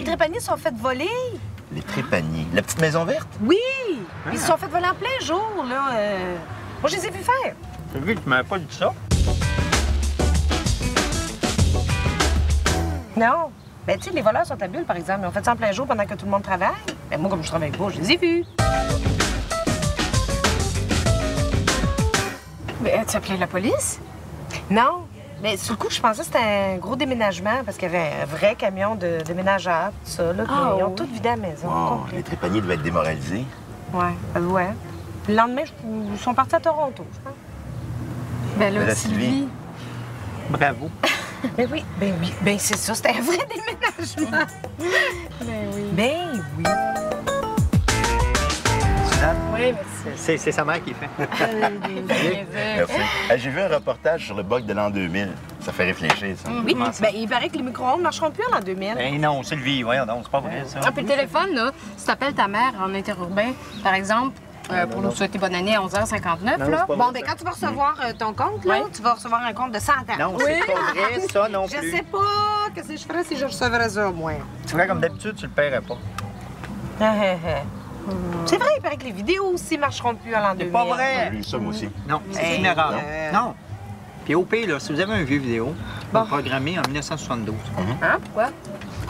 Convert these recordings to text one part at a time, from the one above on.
Trépaniers se sont fait voler. Les Trépaniers. La petite maison verte? Oui! Ils se sont fait voler en plein jour, là. Moi, je les ai vus faire. T'as vu, tu m'avais pas dit ça? Non. Mais tu sais, les voleurs sont habiles, par exemple. Ils ont fait ça en plein jour pendant que tout le monde travaille. Mais moi, comme je travaille pas, je les ai vus. Mais tu appelé la police? Non. Mais sur le coup, je pensais que c'était un gros déménagement parce qu'il y avait un vrai camion de déménageurs, tout ça. Là, puis ils ont tout vidé à la maison. Wow, complet. les Trépaniers devaient être démoralisés. Ouais. Le lendemain, ils sont partis à Toronto, je pense. Ben là, Mais la Sylvie. Bravo. Ben oui. Ben c'est ça, c'était un vrai déménagement. Ben oui. Ben oui. Suzanne? Oui, merci. C'est sa mère qui fait. Merci. J'ai vu un reportage sur le bug de l'an 2000. Ça fait réfléchir, ça. Oui, ben il paraît que les micro-ondes ne marcheront plus en l'an 2000. Ben non, Sylvie, voyons donc, c'est pas vrai, ça. Ah, puis le téléphone, là, si t'appelles ta mère en interurbain, par exemple, pour nous souhaiter bonne année à 11h59, là. Bon, ben quand tu vas recevoir ton compte, là, tu vas recevoir un compte de 100 ans. Non, c'est pas vrai, ça non Je plus. sais pas qu'est-ce que je ferais si je recevrais ça, moi. Tu ferais comme d'habitude, tu le paierais pas. C'est vrai, il paraît que les vidéos aussi marcheront plus en l'an 2000. C'est pas vrai. J'ai vu ça, moi aussi. Non, c'est Hey, une erreur. non. Non. Puis au pire, là, si vous avez un vieux vidéo, vous le programmez en 1972. Hein? Pourquoi?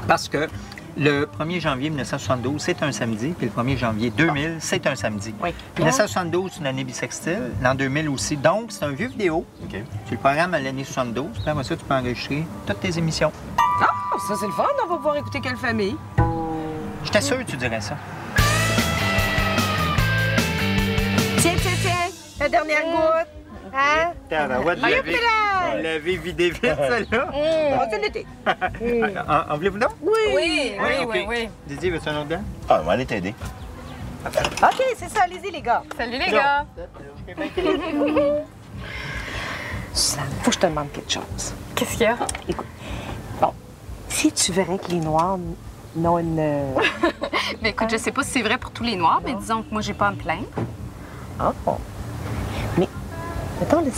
Parce que le 1er janvier 1972, c'est un samedi, puis le 1er janvier 2000, c'est un samedi. Oui. 1972, c'est une année bissextile, l'an 2000 aussi. Donc, c'est un vieux vidéo. OK. Tu le programmes à l'année 72, puis après ça, tu peux enregistrer toutes tes émissions. Ah, ça, c'est le fun. On va pouvoir écouter quelle famille. J'étais sûr que tu dirais ça. Tiens. La dernière goutte. Hein? Tabarouette, vous l'avez vidé vite, celle-là. On se l'été. En voulez-vous donc? Oui, OK. oui. Didier, veux-tu un autre dent? Ah, on va aller t'aider. OK, c'est ça. Allez-y, les gars. Salut les gars. Suzanne, faut que je te demande quelque chose. Qu'est-ce qu'il y a? Écoute, bon, si tu verrais que les Noirs n'ont une... Ben écoute, je sais pas si c'est vrai pour tous les Noirs, mais disons que moi, j'ai pas à me plaindre. Oh. Mais, mettons, là,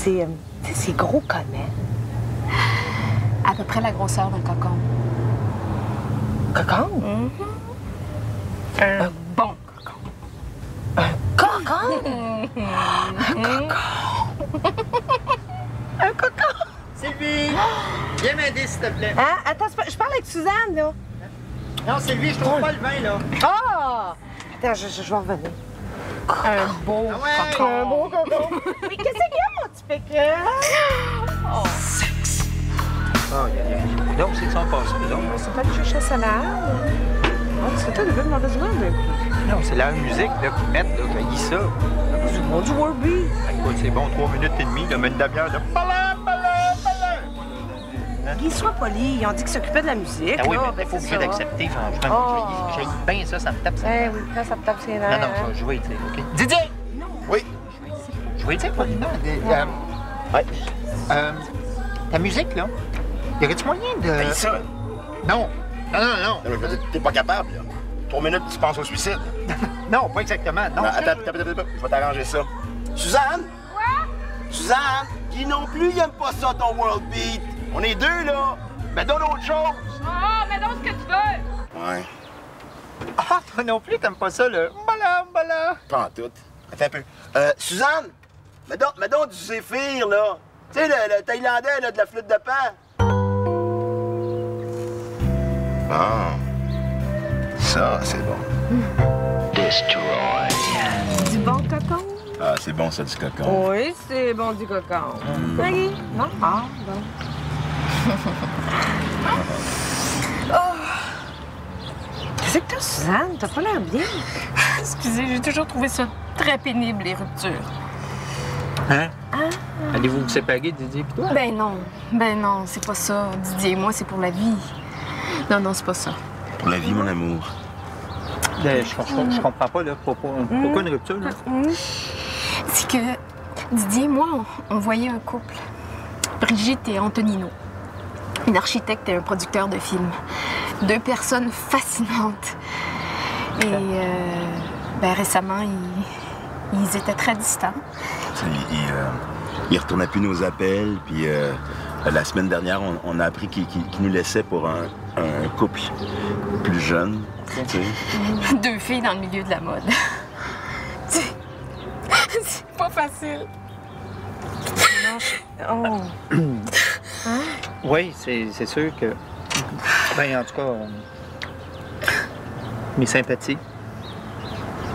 c'est gros comment? À peu près la grosseur d'un cocon. Cocon? Un bon cocon. Cocon? Un cocon? Sylvie! Viens m'aider, s'il te plaît. Hein? Attends, je parle avec Suzanne, là. Non, Sylvie, je trouve pas le vin, là. Ah! Attends, je vais revenir. Un beau ouais. cocon. Un beau cocon. Mais qu'est-ce qu'il y a, mon petit pékin? Donc, c'est son passé, donc. C'est pas le chercher à salade. Oh, c'est toi, de mauvaise langue. Non, c'est la musique là, qu'ils mettent, là, j'ai dit ça. Du bon du Warby. Écoute, c'est bon, 3 minutes et demie, là, mais une demi-heure de pala. Guy, sois poli. Ils ont dit qu'ils s'occupaient de la musique. Ah oui, là. mais Ben, il faut c'est que je ça. d'accepter, franchement. J'ai bien ça me tape ça. Eh oui, quand ça te tape ses nerfs. Non, je vais jouer, tu sais, OK? Didier! Oui. Je vais dire, pas Ouais. ta musique, là, y aurait-tu moyen de... Hey, ça. Non, non. Non, mais je veux dire, t'es pas capable, là. 3 minutes, tu penses au suicide. Non, pas exactement, non. Non, attends. Je vais t'arranger ça. Suzanne? Quoi? Suzanne? Guy non plus, il aime pas ça, ton World Beat. On est deux, là. Mais donne autre chose. Ah, mais donc ce que tu veux. Ouais. Ah, toi non plus, t'aimes pas ça, le... Bala. Pas en tout. Attends un peu. Suzanne? Mets donc du zéphyr, là. Tu sais, le Thaïlandais, là, de la flûte de pan. Ah. Ça, c'est bon. Du bon cocon? Ah, c'est bon, ça, du cocon. Oui, c'est bon du cocon. Maggie? Non? Ah, bon. Qu'est-ce que t'as, Suzanne? T'as pas l'air bien. Excusez, j'ai toujours trouvé ça très pénible, les ruptures. Hein? Allez-vous vous séparer, Didier, pis toi? Ben non, c'est pas ça. Didier et moi, c'est pour la vie. Non, c'est pas ça. Pour la vie, mon amour. Je comprends pas, là, pourquoi une rupture, là? C'est que Didier et moi, on voyait un couple. Brigitte et Antonino. Une architecte et un producteur de films. 2 personnes fascinantes. Et récemment, ils étaient très distants. Il retournait plus nos appels, puis La semaine dernière, on a appris qu'il nous laissait pour un couple plus jeune. Tu sais. 2 filles dans le milieu de la mode. C'est pas facile. Oh. Hein? Oui, c'est sûr que... Ben, en tout cas, mes sympathies.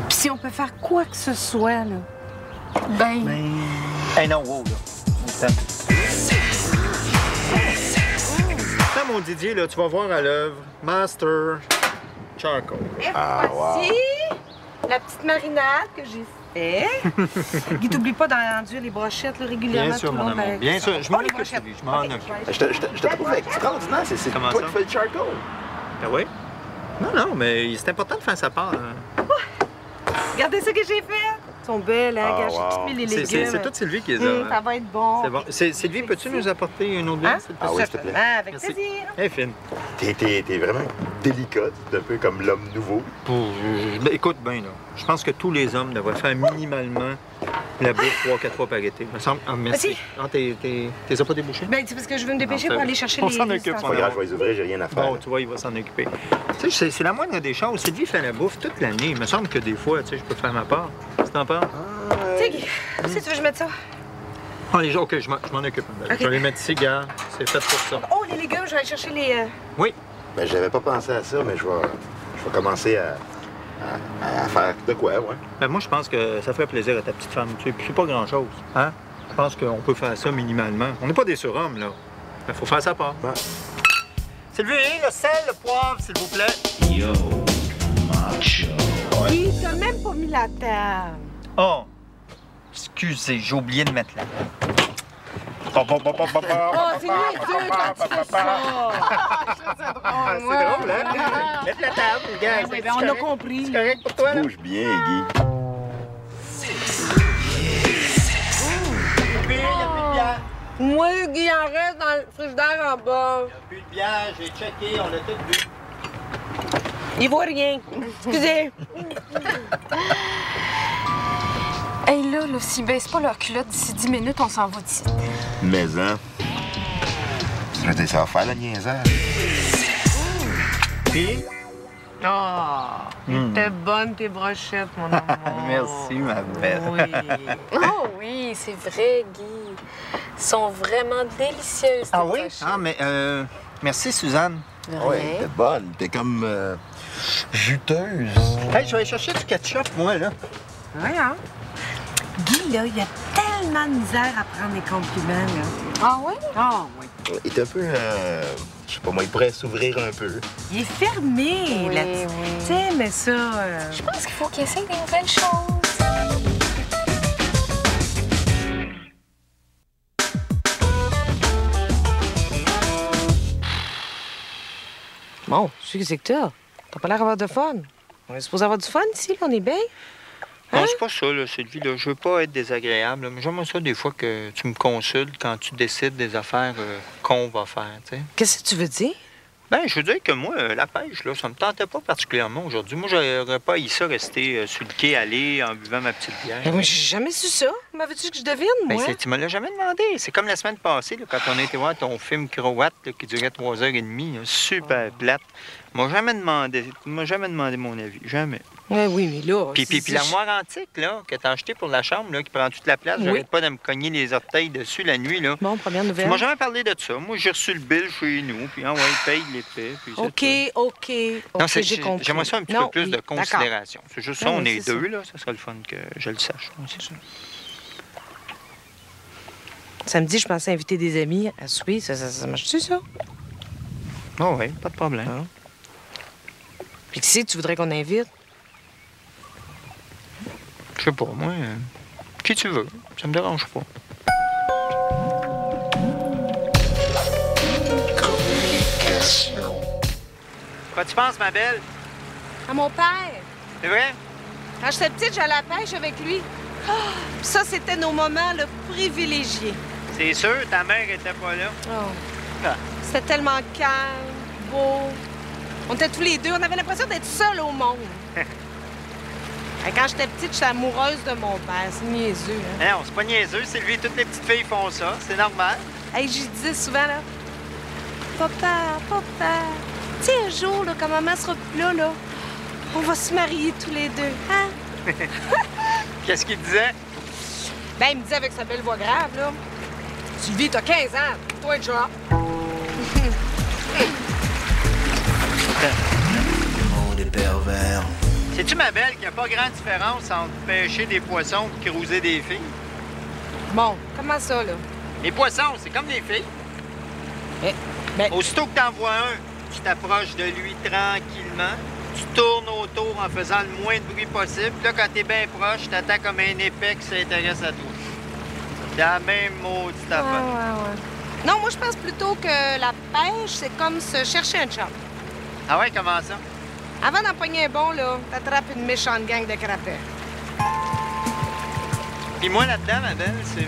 Puis si on peut faire quoi que ce soit, là? Ben... Hey, non, wow, là. Là, mon Didier, là, tu vas voir à l'œuvre Master Charcoal. Et voici la petite marinade que j'ai faite. Guy, t'oublies pas d'enduire les brochettes là, régulièrement. Bien sûr, tout le mon monde amour. avec Bien ça. sûr, je m'en Oh, les occupe, brochettes. Sylvie, je m'en Ok, occupe. Je te trouve extraordinaire. C'est Comment toi ça? qui fais le charcoal. Ben oui. Non, mais c'est important de faire sa part. Hein. Regardez ce que j'ai fait. Ils sont belles, hein? Regarde, wow. j'ai tout mis les légumes. C'est toute Sylvie qui les a. Ça va être bon. C'est bon. Sylvie, peux-tu nous apporter une autre Hein? glace, s'il te plaît? Ah oui, s'il te plaît. Certainement, avec Merci. plaisir. Elle est fine. T'es vraiment délicate, c'est un peu comme l'homme nouveau. Ben, écoute bien, là. Je pense que tous les hommes devraient faire minimalement la bouffe 3-4 fois par été. Me semble... Ah, merci. Ah, t'es as pas débouché? Ben, c'est parce que je veux me dépêcher Non, pour ça- aller chercher on les... s'en les occupe, C'est pas grave, je vais les ouvrir, j'ai rien à faire. Bon, tu vois, il va s'en occuper. Tu sais, c'est la moindre des choses. Sylvie fait la bouffe toute l'année. Il me semble que des fois, tu sais, je peux faire ma part. Tu t'en penses? Tu sais, Guy, où c'est que tu veux que je mette ça? Ah, les gens, OK, je m'en occupe. OK. Je vais les mettre ici, gars. C'est fait pour ça. Oh, les légumes, je vais aller chercher les... Oui. Ben, j'avais pas pensé à ça, mais je vais commencer à faire de quoi, ouais. Ben, moi, je pense que ça ferait plaisir à ta petite femme. Tu sais, puis c'est pas grand-chose. Hein? Je pense qu'on peut faire ça minimalement. On n'est pas des surhommes, là. Il faut faire sa part. Ouais. Sylvie, le sel, le poivre, s'il vous plaît. Guy, t'as même pas mis la table. Oh! Excusez, j'ai oublié de mettre là. Oh, c'est niaiseux quand tu fais ça. C'est drôle, hein? Mettre la table, gars. Oui, ben, on a compris. C'est correct pour toi? Bouge bien, Guy. Il n'y a plus de bière. Moi, Guy, en reste dans le frigidaire en bas. Il n'y a plus de bière, j'ai checké, on l'a tout bu. Il voit rien. Excusez. Hey là, s'ils baissent pas leur culotte d'ici 10 minutes, on s'en va d'ici. Mais, hein. Je veux dire, ça va faire le niaisage. Puis? T'es bonne tes brochettes, mon amour. Merci, ma belle. Oui. Oh oui, c'est vrai, Guy. Ils sont vraiment délicieuses. Ah oui? Ah, mais merci, Suzanne. Oui, t'es bonne. T'es comme juteuse. Hey, je vais aller chercher du ketchup, moi, là. Oui, hein? Guy, là, il y a tellement de misère à prendre des compliments, là. Ah oui? Ah, oui. Il est un peu, je sais pas moi, il pourrait s'ouvrir un peu. Il est fermé, Oui, là. oui. Tu sais, mais ça... Je pense qu'il faut qu'il essaye des nouvelles choses. Bon, je sais que c'est que t'as. T'as pas l'air d'avoir de fun. On est supposé avoir du fun ici, là, on est bien. Non, c'est pas ça, là, Sylvie. Là. Je veux pas être désagréable, là, mais j'aimerais ça des fois que tu me consultes quand tu décides des affaires qu'on va faire, tu sais. Qu'est-ce que tu veux dire? Ben, je veux dire que moi, la pêche, là, ça me tentait pas particulièrement aujourd'hui. Moi, j'aurais pas haï ça rester sur le quai, aller en buvant ma petite bière. Moi, j'ai jamais su ça. M'avais-tu que je devine, Ben, moi? tu me l'as jamais demandé. C'est comme la semaine passée, là, quand on a été voir ton film Croate, là, qui durait 3h30, là, super plate. M'a jamais demandé mon avis. Jamais. Ouais, oui, mais là... Puis l'armoire antique, là, que t'as acheté pour la chambre, là, qui prend toute la place, Oui. j'arrête pas de me cogner les orteils dessus la nuit, là. Bon, première Tu nouvelle. m'as jamais parlé de ça. Moi, j'ai reçu le bill chez nous, puis ouais, paye l'épée, puis c'est tout. OK, Non, j'ai compris. j'aimerais ça un petit Non, peu plus oui, de d'accord. considération. C'est juste ça, Ah, on oui, est c'est deux, là. Ça serait le fun que je le sache. Oui, c'est ça. Samedi, je pensais inviter des amis à souper. Ça marche-tu, ça? Oh, oui, pas de problème. Ah. Puis qui c'est que tu voudrais qu'on invite? Je sais pas, moi. Qui tu veux. Ça me dérange pas. Quoi tu penses, ma belle? À mon père. C'est vrai? Quand j'étais petite, j'allais à la pêche avec lui. Ah, ça, c'était nos moments là, privilégiés. C'est sûr, ta mère était pas là. Oh. Ah. C'était tellement calme, beau. On était tous les deux. On avait l'impression d'être seuls au monde. Quand j'étais petite, j'étais amoureuse de mon père. C'est niaiseux, hein? Non, c'est pas niaiseux, Sylvie. Toutes les petites filles font ça. C'est normal. Hey, je disais souvent, là, papa, tu sais, un jour, là, quand maman sera plus là, on va se marier tous les deux, hein? Qu'est-ce qu'il disait? Ben, il me disait avec sa belle voix grave, là. Sylvie, t'as 15 ans, toi, le chat. Le monde est pervers. Sais-tu, ma belle, qu'il n'y a pas grande différence entre pêcher des poissons et cruiser des filles? Bon, comment ça, là? Les poissons, c'est comme des filles. Ben, Aussitôt que t'en vois un, tu t'approches de lui tranquillement, tu tournes autour en faisant le moins de bruit possible. Puis là, quand t'es bien proche, tu t'attends comme un épée qui s'intéresse à toi. C'est la même maudite affaire. ouais. Non, moi, je pense plutôt que la pêche, c'est comme se chercher un chum. Ah ouais, comment ça? Avant d'en pogner un bon, là, t'attrapes une méchante gang de crapets. Puis moi, là-dedans, ma belle, c'est...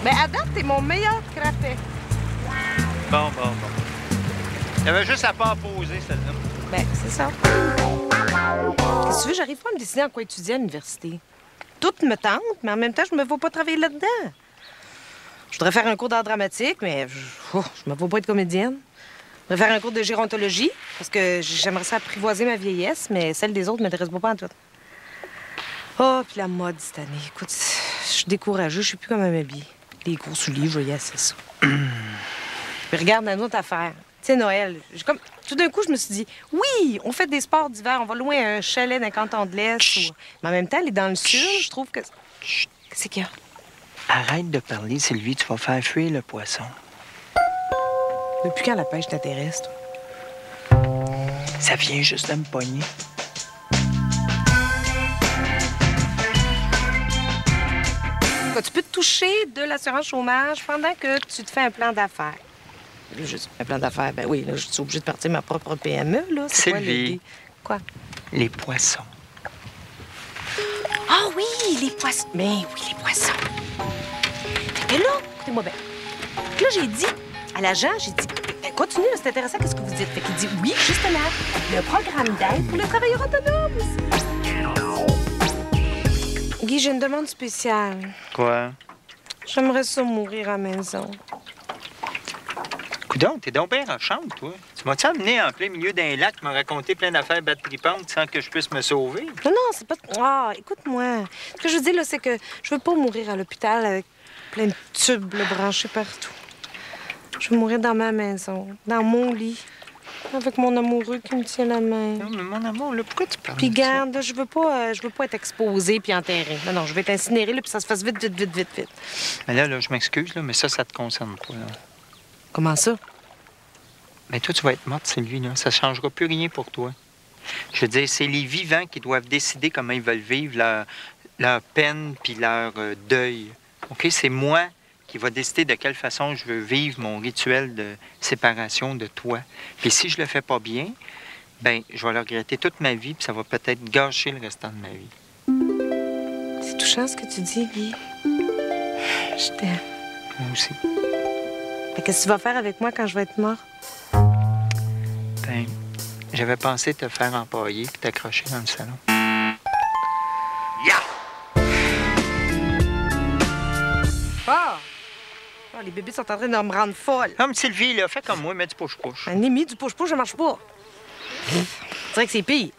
Ben, à date, t'es mon meilleur crapet. Bon. J'avais juste à pas en poser, celle-là. Ben, c'est ça. Qu'est-ce que tu veux, j'arrive pas à me décider en quoi étudier à l'université. Tout me tente, mais en même temps, je me vois pas travailler là-dedans. Je voudrais faire un cours d'art dramatique, mais je me vois pas être comédienne. Je voudrais faire un cours de gérontologie, parce que j'aimerais ça apprivoiser ma vieillesse, mais celle des autres m'intéresse pas en tout. Oh, puis la mode cette année. Écoute, je suis découragée, je sais plus comment m'habiller. Les gros souliers, je voyais assez ça. Mais regarde la autre affaire. Tu sais, Noël, tout d'un coup, je me suis dit, oui, on fait des sports d'hiver, on va loin à un chalet d'un canton de l'Est. Ou... Mais en même temps, aller dans le sud, je trouve que... Qu'est-ce qu'il y a? Arrête de parler, Sylvie, tu vas faire fuir le poisson. Depuis quand la pêche t'intéresse, toi? Ça vient juste de me pogner. Tu peux te toucher de l'assurance chômage pendant que tu te fais un plan d'affaires. Juste un plan d'affaires, ben oui, là, je suis obligée de partir ma propre PME, là. C'est quoi l'idée? Quoi? Les poissons. Ah oui, les poissons. Mais oui, les poissons. Fait que là, écoutez-moi bien. Là, j'ai dit à l'agent, ben, continue, c'est intéressant, qu'est-ce que vous dites? Fait qu'il dit, oui, justement, le programme d'aide pour les travailleurs autonomes. Guy, j'ai une demande spéciale. Quoi? J'aimerais ça mourir à la maison. Coudonc, t'es donc bien rochante, toi. Tu m'as-tu amené en plein milieu d'un lac, me raconter plein d'affaires battripantes sans que je puisse me sauver? Non, c'est pas... Ah, écoute-moi. Ce que je veux dire, là, c'est que je veux pas mourir à l'hôpital avec plein de tubes là, branchés partout. Je veux mourir dans ma maison, dans mon lit, avec mon amoureux qui me tient la main. Non, mais mon amour, là, pourquoi tu parles Puis de ça? garde, là, je veux pas être exposée puis enterrée. Non, je vais être incinérée, là, puis ça se fasse vite. Mais là, je m'excuse, là, mais ça te concerne pas, là. Comment ça? Mais toi, tu vas être morte, Sylvie, là. Ça changera plus rien pour toi. Je veux dire, c'est les vivants qui doivent décider comment ils veulent vivre leur peine puis leur deuil. OK? C'est moi qui va décider de quelle façon je veux vivre mon rituel de séparation de toi. Puis si je le fais pas bien, ben je vais le regretter toute ma vie puis ça va peut-être gâcher le restant de ma vie. C'est touchant ce que tu dis, Guy. Je t'aime. Moi aussi. Mais qu'est-ce que tu vas faire avec moi quand je vais être morte? Ben, j'avais pensé te faire empailler puis t'accrocher dans le salon. Oh, les bébés sont en train de me rendre folle. Comme Sylvie, là, fais comme moi, mets du push-push. Un émi du push-push, ça marche pas. C'est vrai que c'est pire.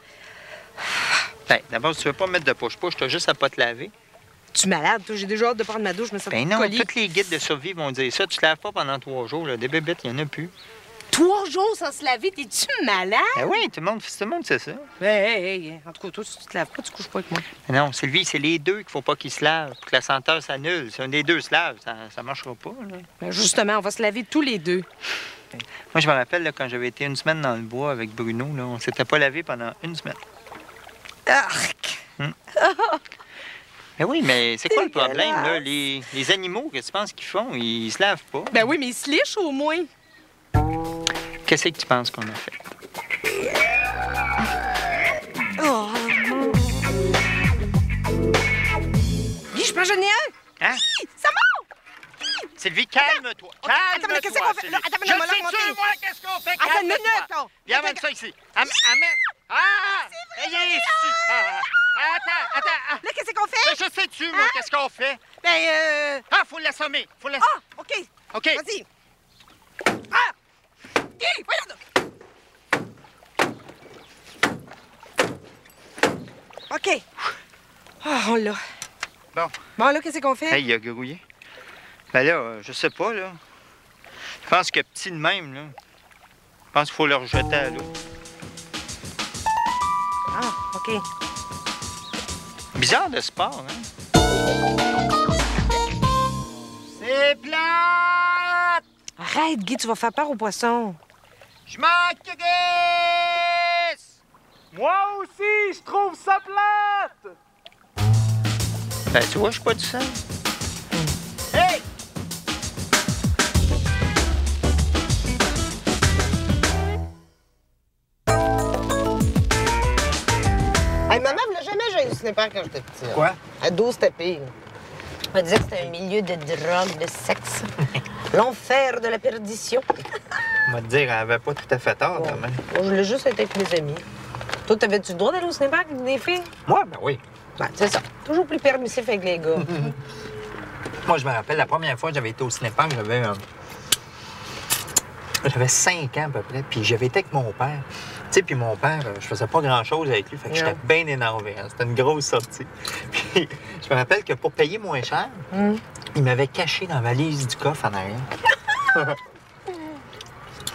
Ben, d'abord, si tu veux pas mettre de push-push, t'as juste à pas te laver. Tu es malade, toi? J'ai déjà hâte de prendre ma douche, mais ça Ben me non, colis. tous les guides de survie vont dire ça. Tu te laves pas pendant 3 jours, là. Des bébêtes, il y en a plus. 3 jours sans se laver, t'es-tu malade? Ben oui, tout le monde sait ça. Hey. En tout cas, toi, si tu te laves pas, tu couches pas avec moi. Mais non, Sylvie, c'est les deux qu'il faut pas qu'ils se lavent pour que la senteur s'annule. Si un des deux se lave, ça marchera pas, là. Ben justement, on va se laver tous les deux. Moi, je me rappelle, là, quand j'avais été 1 semaine dans le bois avec Bruno, là, on s'était pas lavé pendant 1 semaine. Arc! Ben oui, mais c'est quoi le problème, là? Les animaux, qu'est-ce que tu penses qu'ils font? Ils se lavent pas. Ben oui, mais ils se lichent au moins. Qu'est-ce que tu penses qu'on a fait? Oh. Guy, je peux en donner un? Hein? Ça monte! Sylvie, calme-toi. Attends, mais qu'est-ce qu'on fait? Là, attends, mais Je on va sais, remonter. moi, qu'est-ce qu'on fait? Attends une minute, Calme-toi. là. Viens, amène ça ici. Amène. Ah! C'est vrai, ici. Attends. Là, qu'est-ce qu'on fait? Je sais-tu, moi, qu'est-ce qu'on fait? Ben, Ah, faut l'assommer. Ah, OK. OK. Vas-y. Ah! Hé, voyons donc. OK. Ah, on l'a. Bon. Bon, là, qu'est-ce qu'on fait? Hey, il a grouillé. Ben là, je sais pas, là. Je pense que petit de même, là. Je pense qu'il faut le rejeter à l'eau. Ah, OK. Bizarre de sport, hein? C'est plate! Arrête, Guy, tu vas faire peur aux poissons. Je m'en crisse! Moi aussi, je trouve ça plate! Ben, tu vois, je suis pas tout seul. Hey! Hey, maman me l'a jamais joué au cinéma quand j'étais petite. Quoi? À 12, c'était pire. Elle disait que c'était un milieu de drogue, de sexe. L'enfer de la perdition. On va te dire, elle avait pas tout à fait tort, quand même. Moi, je l'ai juste été avec mes amis. Toi, t'avais-tu le droit d'aller au cinéma avec des filles? Moi, ben oui. Ben, c'est ça. Toujours plus permissif avec les gars. Moi, je me rappelle, la première fois que j'avais été au cinéma, j'avais 5 ans à peu près, puis j'avais été avec mon père. Tu sais, puis mon père, je faisais pas grand-chose avec lui, fait que j'étais bien énervé. Hein. C'était une grosse sortie. Puis je me rappelle que pour payer moins cher, il m'avait caché dans la valise du coffre en arrière.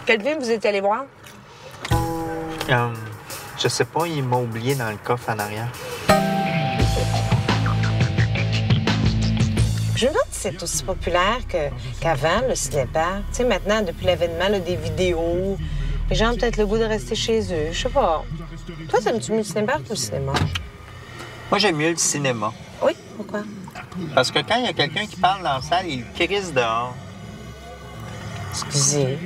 Quel film vous étiez allé voir? Je sais pas, il m'a oublié dans le coffre en arrière. Je me demande si c'est aussi populaire qu'avant, le cinéparc. Tu sais, maintenant, depuis l'avènement là, des vidéos, les gens ont peut-être le goût de rester chez eux. Je sais pas. Toi, t'aimes-tu mieux le cinéparc ou le cinéma? Moi, j'aime mieux le cinéma. Oui? Pourquoi? Parce que quand il y a quelqu'un qui parle dans la salle, il crisse dehors. Excusez.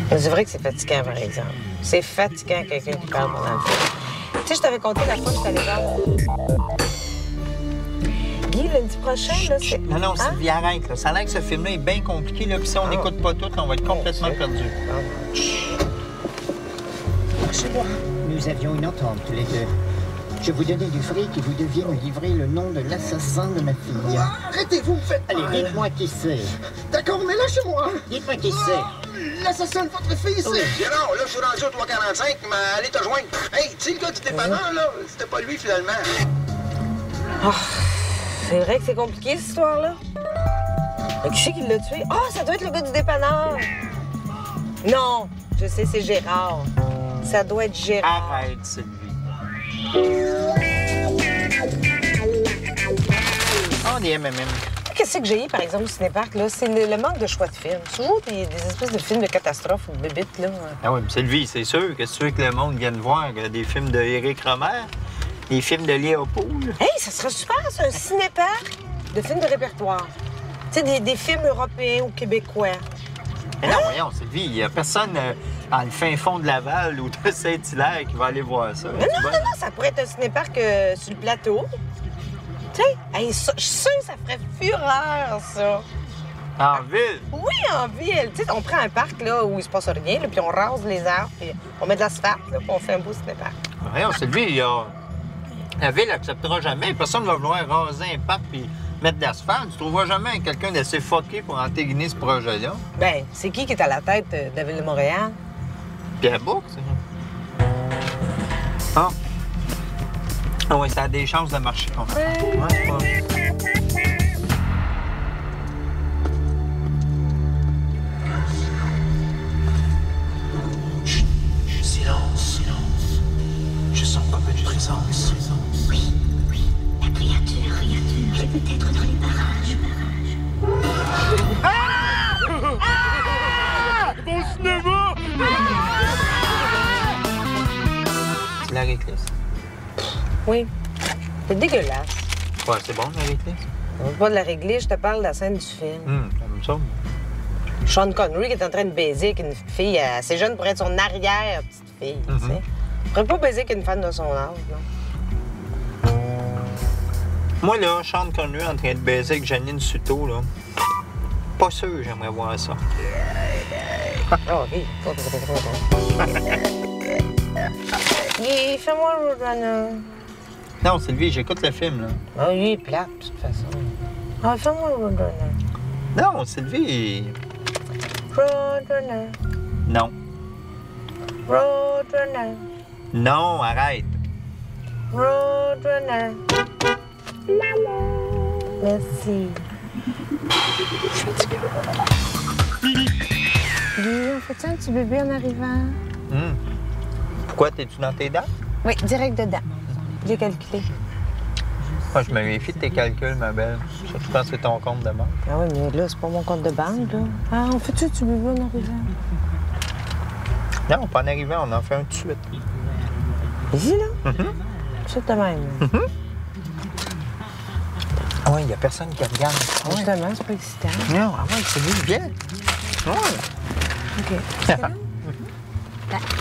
C'est vrai que c'est fatigant, par exemple. C'est fatigant quelqu'un qui parle pendant le film. Tu sais, je t'avais conté la fois que je suis allée voir. Guy, lundi prochain, là, c'est... Non, Sylvie, arrête. Là. Ça a l'air que ce film-là est bien compliqué, là, puis si on n'écoute pas tout, on va être complètement perdu. Nous avions une entente tous les deux. Je vous donnais du fric et vous deviez me livrer le nom de l'assassin de ma fille. Arrêtez-vous, faites... Allez, dites-moi qui c'est. D'accord, mais lâchez-moi. Dites-moi qui c'est. L'assassin de votre fille, c'est... Non, là, je suis rendu au 345, mais allez te joindre. Hey, tu sais, le gars du dépanneur, là, c'était pas lui, finalement. Oh, c'est vrai que c'est compliqué, cette histoire-là. Mais qui c'est qui l'a tué? Ah, ça doit être le gars du dépanneur. Non, je sais, c'est Gérard. Ça doit être Gérard. Arrête, Sylvie. On est M&M. Qu'est-ce que j'ai eu, par exemple, au cinéparc, là? C'est le manque de choix de films. Toujours des espèces de films de catastrophe ou de bébites, là. Ah oui, mais Sylvie, c'est sûr que tu veux que le monde vienne voir des films de Éric Romer, des films de Léopold. Hey, ça serait super, c'est un cinéparc de films de répertoire. Tu sais, des films européens ou québécois. Mais non, voyons, Sylvie, il n'y a personne dans le fin fond de Laval ou de Saint-Hilaire qui va aller voir ça. Mais non, ça pourrait être un cinéparc sur le plateau. Tu sais, hey, je suis sûre que ça ferait fureur, ça. En ville? Oui, en ville. Tu sais, on prend un parc là, où il se passe rien, là, puis on rase les arbres, puis on met de l'asphalte, puis on fait un beau cinéparc. Voyons, Sylvie, la ville n'acceptera jamais. Personne ne va vouloir raser un parc puis mettre de l'asphalte. Tu trouveras jamais quelqu'un d'assez fucké pour entériner ce projet-là. Ben, c'est qui est à la tête de la Ville de Montréal? Pierre Bourque, c'est... Ah. Ah oui, ça a des chances de marcher. Ouais, Chut, silence. Je sens comme une présence. Oui, la créature est peut-être dans les parages. Mon cinéma! C'est la réclisse. Oui. C'est dégueulasse. Ouais, c'est bon, la réclisse? On veut pas de la régler, je te parle de la scène du film. Comme ça. Sean Connery qui est en train de baiser avec une fille assez jeune pour être son arrière-petite-fille, tu sais. Il pourrait pas baiser avec une femme de son âge, non? Moi, là, Sean Connery en train de baiser avec Janine Suto, là, pas sûr que j'aimerais voir ça. Oh, oui. Fais-moi Roadrunner. Non, Sylvie, j'écoute le film, là. Ah oui, il est plate, de toute façon. Ah, fais-moi Roadrunner. Non, Sylvie... Roadrunner. Non. Roadrunner. Non, arrête. Roadrunner. Merci. Guy, on fait-tu un petit bébé en arrivant? Pourquoi, t'es-tu dans tes dates? Oui, direct dedans. J'ai calculé. Moi, je me méfie de tes calculs, ma belle. Je pense que c'est ton compte de banque. Ah oui, mais là, c'est pas mon compte de banque, là. Ah, on fait-tu un petit bébé en arrivant? Non, pas en arrivant, on en fait un tout de suite. Ici, là? C'est de même. Oui, il n'y a personne qui regarde. Justement, c'est pas excitant. Non, ah ouais, c'est lui, viens. Ouais. OK.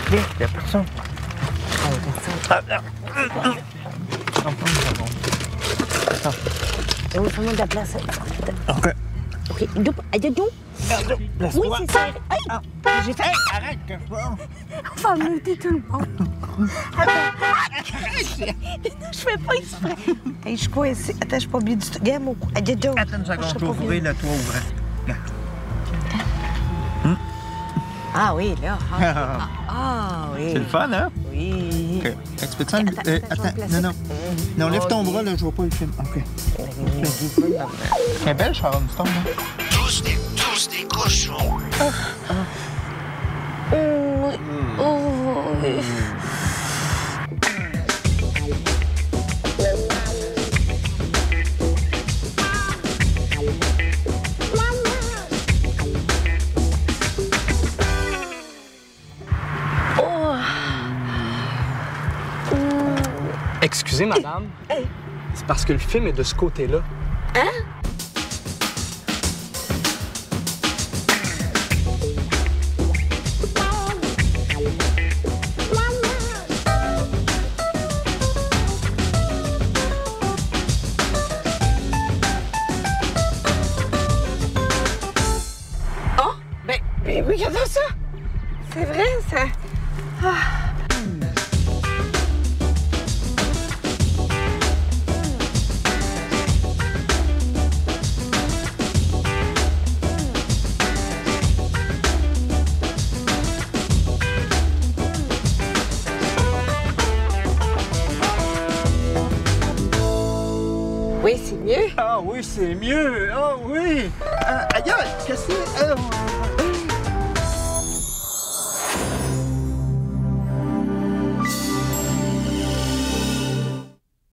Viens, il n'y a personne. Ah, non. Oui, fais-moi de la place. OK. OK. Doudou. Oui, c'est ça. Hey! J'ai fait... Hey, arrête, que je vois. On va monter tout le monde. Je fais pas exprès. Hey, je suis coincée. Attends, je suis pas bien du tout. Regarde mon cou. Attends une seconde, je vais ouvrir le toit ouvrant. Ah oui, là. Ah oui. C'est le fun, hein? Oui. OK. Tu peux-tu attends, non. Non, lève ton bras, là, je vois pas le film. OK. Elle est belle, Sharon Stone, hein? Tous des cochons. Excusez, madame. C'est parce que le film est de ce côté-là. Hein? Oh! Ben oui, regarde ça! C'est vrai, ça... Ah. Oui, c'est mieux. Ah oui, c'est mieux. Ah oui. Aïe, qu'est-ce que c'est?